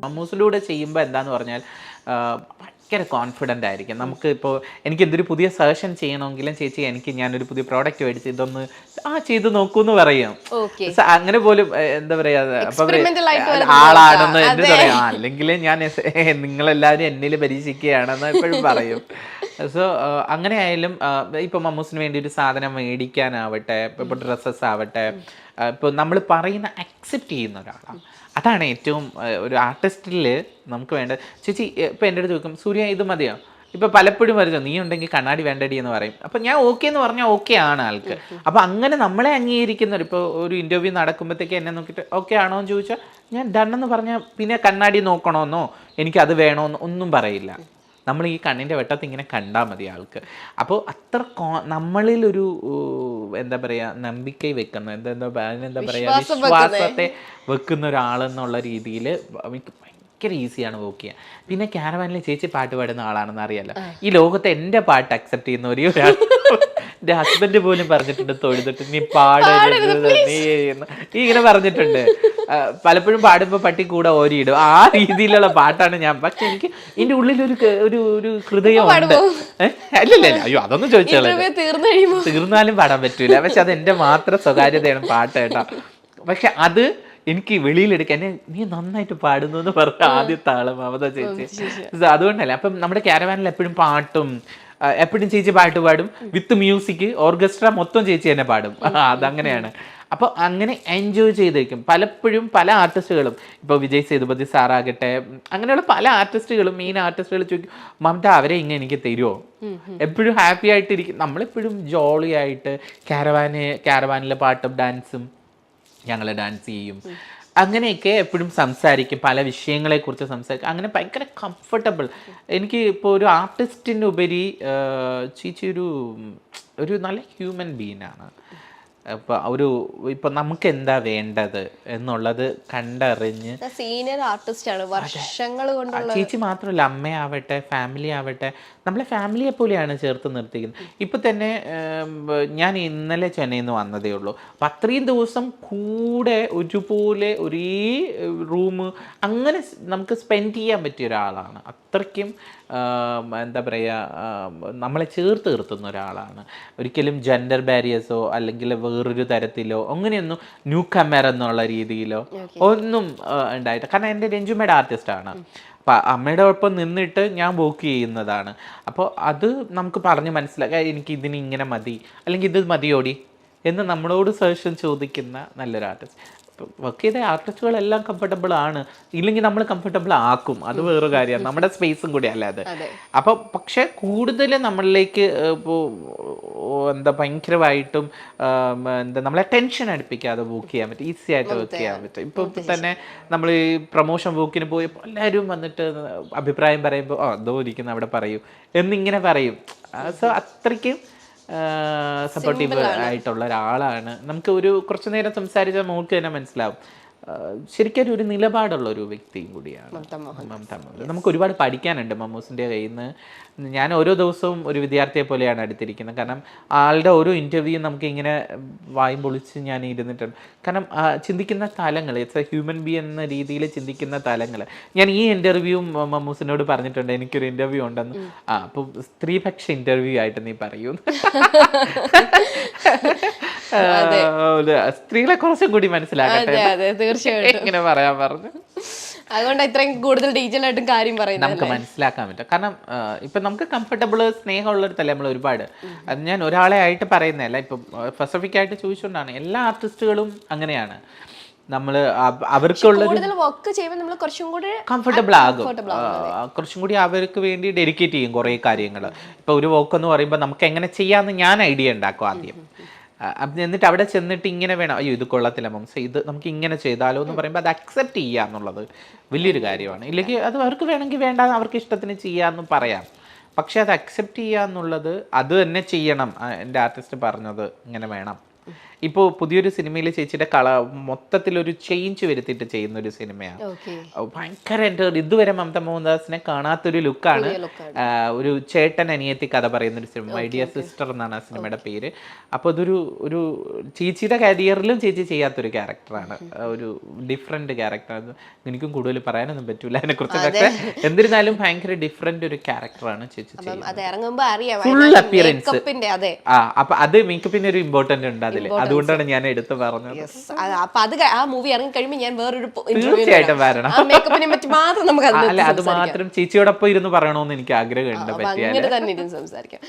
മമ്മൂസിലൂടെ ചെയ്യുമ്പോൾ എന്താന്ന് പറഞ്ഞാൽ ഭയങ്കര കോൺഫിഡൻ്റ് ആയിരിക്കും. നമുക്ക് ഇപ്പോൾ എനിക്ക് എന്തൊരു പുതിയ സജഷൻ ചെയ്യണമെങ്കിലും ചേച്ചി എനിക്ക് ഞാനൊരു പുതിയ പ്രോഡക്റ്റ് മേടിച്ച് ഇതൊന്ന് ചെയ്ത് നോക്കൂ എന്ന് പറയും. അങ്ങനെ പോലും എന്താ പറയാ ആളാണെന്ന് എന്ത് പറയാം, അല്ലെങ്കിൽ ഞാൻ നിങ്ങളെല്ലാവരും എന്നിൽ പരീക്ഷിക്കുകയാണെന്ന് എപ്പോഴും പറയും. സോ അങ്ങനെ ആയാലും ഇപ്പൊ മമ്മൂസിന് വേണ്ടി ഒരു സാധനം മേടിക്കാനാവട്ടെ, ഇപ്പൊ ഡ്രസ്സസ് ആവട്ടെ, ഇപ്പോൾ നമ്മൾ പറയുന്ന അക്സെപ്റ്റ് ചെയ്യുന്ന ഒരാളാണ്. അതാണ് ഏറ്റവും ഒരു ആർട്ടിസ്റ്റിൽ നമുക്ക് വേണ്ട. ചേച്ചി ഇപ്പം എൻ്റെ അടുത്ത് ചോദിക്കും, സൂര്യ ഇത് മതിയോ? ഇപ്പം പലപ്പോഴും വരുന്നത് നീ ഉണ്ടെങ്കിൽ കണ്ണാടി വേണ്ടടി എന്ന് പറയും. അപ്പം ഞാൻ ഓക്കെ എന്ന് പറഞ്ഞാൽ ഓക്കെ ആണ് ആൾക്ക്. അപ്പം അങ്ങനെ നമ്മളെ അംഗീകരിക്കുന്നവർ ഇപ്പോൾ ഒരു ഇൻ്റർവ്യൂ നടക്കുമ്പോഴത്തേക്ക് എന്നെ നോക്കിയിട്ട് ഓക്കെ ആണോ എന്ന് ചോദിച്ചാൽ ഞാൻ ഡണ്ണെന്ന് പറഞ്ഞാൽ പിന്നെ കണ്ണാടി നോക്കണമെന്നോ എനിക്കത് വേണമെന്നോ ഒന്നും പറയില്ല. നമ്മൾ ഈ കണ്ണിൻ്റെ വെട്ടത്ത് ഇങ്ങനെ കണ്ടാൽ മതി ആൾക്ക്. അപ്പോൾ അത്ര നമ്മളിലൊരു എന്താ പറയുക നമ്പിക്കൈ വെക്കുന്ന എന്താ പറയുക വിശ്വാസത്തെ വെക്കുന്ന ഒരാളെന്നുള്ള രീതിയിൽ എനിക്ക് ഭയങ്കര ഈസിയാണ് വർക്ക് ചെയ്യാൻ. പിന്നെ ക്യാരവാനിൽ ചേച്ചി പാട്ട് പാടുന്ന ആളാണെന്ന് അറിയാലോ. ഈ ലോകത്ത് എൻ്റെ പാട്ട് അക്സെപ്റ്റ് ചെയ്യുന്ന ഒരേ ഒരാൾ എൻ്റെ ഹസ്ബൻഡ് പോലും പറഞ്ഞിട്ടുണ്ട്, തൊഴുതിട്ട് നീ പാടരുത് നീ ഇങ്ങനെ പറഞ്ഞിട്ടുണ്ട്. പലപ്പോഴും പാടുമ്പോൾ പട്ടി കൂടെ ഓരിയിടും. ആ രീതിയിലുള്ള പാട്ടാണ് ഞാൻ. പക്ഷെ എനിക്ക് എൻ്റെ ഉള്ളിലൊരു ഒരു ഹൃദയം ഉണ്ട്. അല്ലല്ല അയ്യോ അതൊന്നും ചോദിച്ചോളൂ, തീർന്നാലും പാടാൻ പറ്റൂല. പക്ഷെ അത് എൻ്റെ മാത്രം സ്വകാര്യതയാണ് പാട്ട് കേട്ടോ. പക്ഷെ അത് എനിക്ക് വെളിയിലെടുക്കാൻ നീ നന്നായിട്ട് പാടുന്നു എന്ന് പറഞ്ഞ ആദ്യത്തെ ആള് മമത ചേച്ചി. അതുകൊണ്ടല്ലേ അപ്പം നമ്മുടെ ക്യാരവാനിൽ എപ്പോഴും പാട്ടും എപ്പോഴും ചേച്ചി പാട്ട് പാടും വിത്ത് മ്യൂസിക് ഓർക്കസ്ട്ര മൊത്തം ചേച്ചി തന്നെ പാടും. അതങ്ങനെയാണ്. അപ്പോൾ അങ്ങനെ എൻജോയ് ചെയ്തേക്കും. പലപ്പോഴും പല ആർട്ടിസ്റ്റുകളും ഇപ്പോൾ വിജയ് സേതുപതി സാറാകട്ടെ അങ്ങനെയുള്ള പല ആർട്ടിസ്റ്റുകളും മെയിൻ ആർട്ടിസ്റ്റുകൾ ചോദിക്കും മമത അവരെ ഇങ്ങനെ എനിക്ക് തരുമോ? എപ്പോഴും ഹാപ്പി ആയിട്ടിരിക്കും. നമ്മളെപ്പോഴും ജോളി ആയിട്ട് ക്യാരവാനിലെ പാട്ടും ഡാൻസും ഞങ്ങൾ ഡാൻസ് ചെയ്യും. അങ്ങനെയൊക്കെ എപ്പോഴും സംസാരിക്കും, പല വിഷയങ്ങളെക്കുറിച്ച് സംസാരിക്കും. അങ്ങനെ ഭയങ്കര കംഫർട്ടബിൾ. എനിക്ക് ഇപ്പോൾ ഒരു ആർട്ടിസ്റ്റിന് ഉപരി ചേച്ചി ഒരു നല്ല ഹ്യൂമൻ ബീനാണ്. ഇപ്പൊ നമുക്ക് എന്താ വേണ്ടത് എന്നുള്ളത് കണ്ടറിഞ്ഞ് സീനിയർ ആർട്ടിസ്റ്റ് ആണ്, വർഷങ്ങൾ കൊണ്ടുള്ള. ചേച്ചി മാത്രമല്ല, അമ്മയാവട്ടെ ഫാമിലി ആവട്ടെ നമ്മളെ ഫാമിലിയെ പോലെയാണ് ചേർത്ത് നിർത്തിക്കുന്നത്. ഇപ്പൊ തന്നെ ഞാൻ ഇന്നലെ ചെന്നൈയിൽ നിന്ന് വന്നതേ ഉള്ളൂ. അപ്പം അത്രയും ദിവസം കൂടെ ഒരുപോലെ ഒരേ റൂം അങ്ങനെ നമുക്ക് സ്പെൻഡ് ചെയ്യാൻ പറ്റിയ ഒരാളാണ്. അത്രയ്ക്കും എന്താ പറയുക നമ്മളെ ചേർത്ത് നിർത്തുന്ന ഒരാളാണ്. ഒരിക്കലും ജെൻഡർ ബാരിയേഴ്സോ അല്ലെങ്കിൽ വേറൊരു തരത്തിലോ അങ്ങനെയൊന്നും ന്യൂ കമർ എന്നുള്ള രീതിയിലോ ഒന്നും ഉണ്ടായിട്ട്. കാരണം എൻ്റെ രഞ്ജുമയുടെ ആർട്ടിസ്റ്റാണ്. അപ്പം അമ്മയുടെ ഒപ്പം നിന്നിട്ട് ഞാൻ വർക്ക് ചെയ്യുന്നതാണ്. അപ്പോൾ അത് നമുക്ക് പറഞ്ഞ് മനസ്സിലാക്കാം എനിക്ക് ഇതിന് ഇങ്ങനെ മതി അല്ലെങ്കിൽ ഇത് മതിയോടി എന്ന് നമ്മളോട് സജഷൻ ചോദിക്കുന്ന നല്ലൊരു ആർട്ടിസ്റ്റ്. വർക്ക് ചെയ്ത ആർട്ടിസ്റ്റുകളെല്ലാം കംഫർട്ടബിൾ ആണ്, ഇല്ലെങ്കിൽ നമ്മൾ കംഫർട്ടബിൾ ആക്കും. അത് വേറൊരു കാര്യമാണ്, നമ്മുടെ സ്പേസും കൂടി അല്ല അത്. അപ്പോൾ പക്ഷെ കൂടുതൽ നമ്മളിലേക്ക് ഇപ്പോൾ എന്താ ഭയങ്കരമായിട്ടും എന്താ നമ്മളെ ടെൻഷൻ അടുപ്പിക്കാതെ വർക്ക് ചെയ്യാൻ പറ്റും, ഈസി ആയിട്ട് വർക്ക് ചെയ്യാൻ പറ്റും. ഇപ്പോൾ തന്നെ നമ്മൾ ഈ പ്രൊമോഷൻ വർക്കിന് പോയപ്പോൾ എല്ലാവരും വന്നിട്ട് അഭിപ്രായം പറയുമ്പോൾ എന്തോ ഇരിക്കുന്ന അവിടെ പറയൂ എന്നിങ്ങനെ പറയും. സോ അത്രയ്ക്കും സപ്പോർട്ടീവ് ആയിട്ടുള്ള ഒരാളാണ്. നമുക്ക് കുറച്ചു നേരം സംസാരിച്ചാൽ നമുക്ക് തന്നെ മനസ്സിലാവും ശരിക്കും ഒരു നിലപാടുള്ള ഒരു വ്യക്തിയും കൂടിയാണ് മമത. നമുക്ക് ഒരുപാട് പഠിക്കാനുണ്ട് മമ്മൂസിൻ്റെ കയ്യിൽ നിന്ന്. ഞാൻ ഓരോ ദിവസവും ഒരു വിദ്യാർത്ഥിയെ പോലെയാണ് അടുത്തിരിക്കുന്നത്. കാരണം ആളുടെ ഓരോ ഇൻ്റർവ്യൂ നമുക്ക് ഇങ്ങനെ വായും പൊളിച്ച് ഞാൻ ഇരുന്നിട്ടുണ്ട്. കാരണം ചിന്തിക്കുന്ന തലങ്ങൾ, ഇറ്റ്സ് എ ഹ്യൂമൻ ബീ എന്ന രീതിയിൽ ചിന്തിക്കുന്ന തലങ്ങൾ. ഞാൻ ഈ ഇൻ്റർവ്യൂ മമ്മൂസിനോട് പറഞ്ഞിട്ടുണ്ട്, എനിക്കൊരു ഇൻ്റർവ്യൂ ഉണ്ടെന്ന്. അപ്പോൾ സ്ത്രീപക്ഷ ഇൻ്റർവ്യൂ ആയിട്ട് നീ പറയൂ, സ്ത്രീകളെ കുറച്ചും കൂടി മനസ്സിലാക്കട്ടെ ഇങ്ങനെ പറയാൻ പറഞ്ഞു. അതുകൊണ്ട് ഇത്രയും കൂടുതൽ ഡീറ്റെയിൽ ആയിട്ടും കാര്യം പറയുന്നത് നമുക്ക് മനസ്സിലാക്കാൻ പറ്റും. കാരണം ഇപ്പം നമുക്ക് കംഫർട്ടബിൾ സ്നേഹമുള്ളൊരുത്തല്ലേ നമ്മൾ ഒരുപാട്. അത് ഞാൻ ഒരാളെ ആയിട്ട് പറയുന്നതല്ല, ഇപ്പം സ്പെസിഫിക് ആയിട്ട് ചോദിച്ചുകൊണ്ടാണ്. എല്ലാ ആർട്ടിസ്റ്റുകളും അങ്ങനെയാണ്. നമ്മൾ അവർക്കുള്ള കംഫർട്ടബിൾ ആകും, കുറച്ചും കൂടി അവർക്ക് വേണ്ടി ഡെഡിക്കേറ്റ് ചെയ്യും കുറേ കാര്യങ്ങൾ. ഇപ്പോൾ ഒരു വർക്ക് എന്ന് പറയുമ്പോൾ നമുക്ക് എങ്ങനെ ചെയ്യാമെന്ന് ഞാൻ ഐഡിയ ഉണ്ടാക്കും ആദ്യം. എന്നിട്ട് അവിടെ ചെന്നിട്ട് ഇങ്ങനെ വേണം, അയ്യോ ഇത് കൊള്ളത്തില്ല മംസ, ഇത് നമുക്ക് ഇങ്ങനെ ചെയ്താലോ എന്ന് പറയുമ്പോൾ അത് അക്സെപ്റ്റ് ചെയ്യുക എന്നുള്ളത് വലിയൊരു കാര്യമാണ്. ഇല്ലെങ്കിൽ അത് അവർക്ക് വേണമെങ്കിൽ വേണ്ട, അവർക്ക് ഇഷ്ടത്തിന് ചെയ്യാമെന്ന് പറയാം. പക്ഷെ അത് അക്സെപ്റ്റ് ചെയ്യുക എന്നുള്ളത് അത് തന്നെ ചെയ്യണം. എൻ്റെ ആർട്ടിസ്റ്റ് പറഞ്ഞത് ഇങ്ങനെ വേണം ഇപ്പോൾ പുതിയൊരു സിനിമയിൽ ചേച്ചിയുടെ മൊത്തത്തിലൊരു ചേഞ്ച് വരുത്തിയിട്ട് ചെയ്യുന്ന ഒരു സിനിമയാണ്. ഓക്കെ. ഭയങ്കര ഇതുവരെ മമത മോഹൻദാസിനെ കാണാത്തൊരു ലുക്കാണ്. ഒരു ചേട്ടൻ അനിയത്തി കഥ പറയുന്ന ഒരു സിനിമ, മൈ ഡിയർ സിസ്റ്റർ എന്നാണ് ആ സിനിമയുടെ പേര്. അപ്പോൾ ഒരു ചേച്ചിയുടെ കരിയറിലും ചേച്ചി ചെയ്യാത്തൊരു ക്യാരക്ടറാണ്, ഒരു ഡിഫറെന്റ് ക്യാരക്ടറാണ്. എനിക്കും കൂടുതൽ പറയാനൊന്നും പറ്റൂല അതിനെക്കുറിച്ചൊക്കെ. എന്നിരുന്നാലും ഭയങ്കര ഡിഫറെന്റ് ഒരു ക്യാരക്ടറാണ് ചേച്ചി ചെയ്യുന്നത്. അത് ഇറങ്ങുമ്പോ അറിയാം ഫുൾ അപ്പിയറൻസ്. അതെ, അപ്പൊ അത് മേക്കപ്പിന് ഒരു ഇമ്പോർട്ടന്റ് ഉണ്ട് അതില്, അതുകൊണ്ടാണ് ഞാൻ എടുത്ത് പറഞ്ഞത്. അപ്പൊ അത് ആ മൂവി ഇറങ്ങി കഴിയുമ്പോൾ ഞാൻ വേറൊരു തീർച്ചയായിട്ടും വരണം. മേക്കപ്പിനെ പറ്റി മാത്രം നമുക്ക് അല്ല, അത് മാത്രം ചേച്ചിയോടൊപ്പം ഇരുന്ന് പറയണമെന്ന് എനിക്ക് ആഗ്രഹമുണ്ട്. പറ്റിയാൽ അങ്ങനെ തന്നെ ഇരുന്ന് സംസാരിക്കാം.